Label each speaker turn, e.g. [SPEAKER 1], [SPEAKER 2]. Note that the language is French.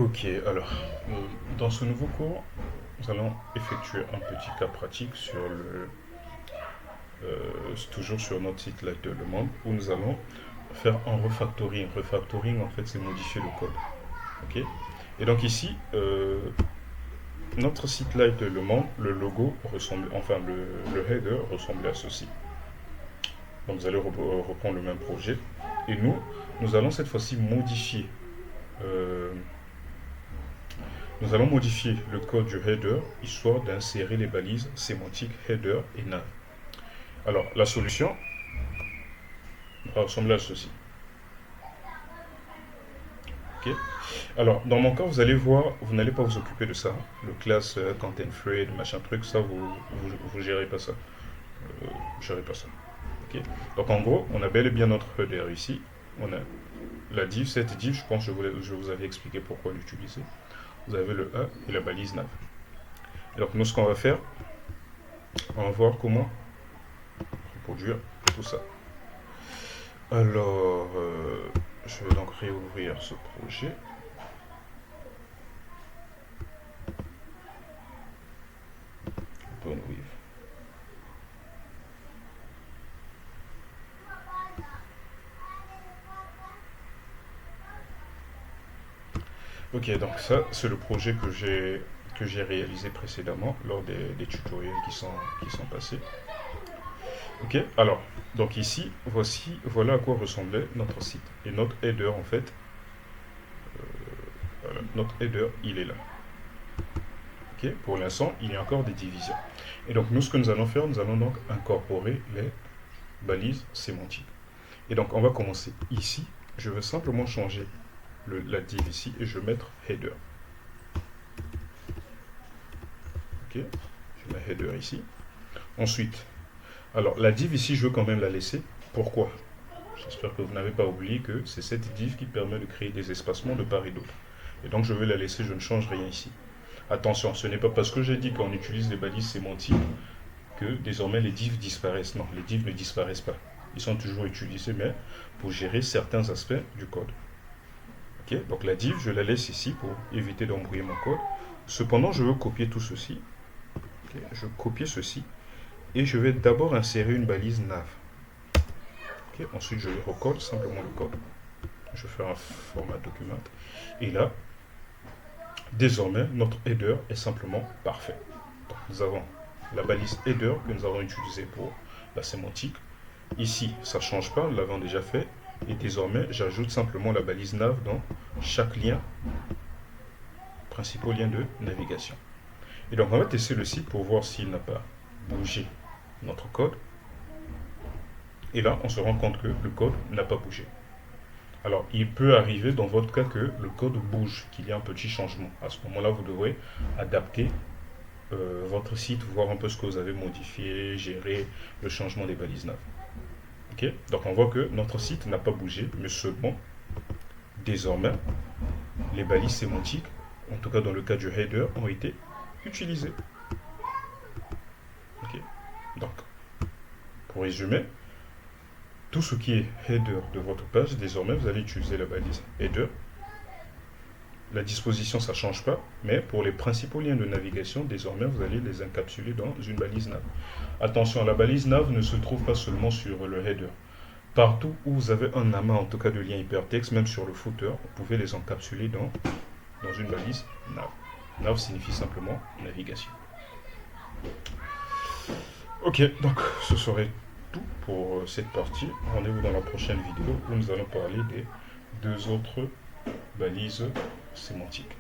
[SPEAKER 1] Ok, alors, dans ce nouveau cours, nous allons effectuer un petit cas pratique sur toujours sur notre site Light Le Monde, où nous allons faire un refactoring. Refactoring, en fait, c'est modifier le code. Ok. Et donc ici, notre site Light Le Monde, le logo ressemble, enfin le header ressemblait à ceci. Donc vous allez reprendre le même projet. Et nous allons cette fois-ci modifier. euh, Nous allons modifier le code du header histoire d'insérer les balises sémantiques header et nav. Alors, la solution va ressembler à ceci. Ok. Alors, dans mon cas, vous allez voir, vous n'allez pas vous occuper de ça. Le class content thread, machin truc, ça, vous gérez pas ça. Vous gérez pas ça. Ok. Donc, en gros, on a bel et bien notre header ici. On a la div, cette div, je pense que je vous avais expliqué pourquoi l'utiliser. Vous avez le A et la balise nav. Et donc, nous, ce qu'on va faire, on va voir comment reproduire tout ça. Alors, je vais donc réouvrir ce projet. Open with. Ok, donc ça, c'est le projet que j'ai réalisé précédemment lors des tutoriels qui sont passés. Ok, alors, donc ici, voilà à quoi ressemblait notre site. Et notre header, en fait, voilà, notre header, il est là. Ok, pour l'instant, il y a encore des divisions. Et donc, nous, ce que nous allons faire, nous allons donc incorporer les balises sémantiques. Et donc, on va commencer ici. Je veux simplement changer la div ici et je vais mettre header. Ok, je mets header ici. Ensuite, alors la div ici, je veux quand même la laisser. Pourquoi? J'espère que vous n'avez pas oublié que c'est cette div qui permet de créer des espacements de part et d'autre. Et donc, je vais la laisser, je ne change rien ici. Attention, ce n'est pas parce que j'ai dit qu'on utilise les balises sémantiques que désormais les divs disparaissent. Non, les divs ne disparaissent pas. Ils sont toujours utilisés, mais pour gérer certains aspects du code. Ok, donc la div, je la laisse ici pour éviter d'embrouiller mon code. Cependant, je veux copier tout ceci. Okay, je vais copier ceci et je vais d'abord insérer une balise nav. Okay, ensuite, je recode simplement le code. Je vais faire un format document. Et là, désormais, notre header est simplement parfait. Donc, nous avons la balise header que nous avons utilisée pour la sémantique. Ici, ça ne change pas, nous l'avons déjà fait. Et désormais, j'ajoute simplement la balise nav dans chaque lien, principal lien de navigation. Et donc, on va tester le site pour voir s'il n'a pas bougé notre code. Et là, on se rend compte que le code n'a pas bougé. Alors, il peut arriver dans votre cas que le code bouge, qu'il y ait un petit changement. À ce moment-là, vous devrez adapter votre site, voir un peu ce que vous avez modifié, gérer le changement des balises nav. Ok, donc on voit que notre site n'a pas bougé, mais seulement, désormais, les balises sémantiques, en tout cas dans le cas du header, ont été utilisées. Ok, donc, pour résumer, tout ce qui est header de votre page, désormais, vous allez utiliser la balise header. La disposition, ça ne change pas, mais pour les principaux liens de navigation, désormais, vous allez les encapsuler dans une balise nav. Attention, la balise nav ne se trouve pas seulement sur le header. Partout où vous avez un amas, en tout cas de liens hypertextes, même sur le footer, vous pouvez les encapsuler dans une balise nav. Nav signifie simplement navigation. Ok, donc ce serait tout pour cette partie. Rendez-vous dans la prochaine vidéo où nous allons parler des deux autres balises sémantiques.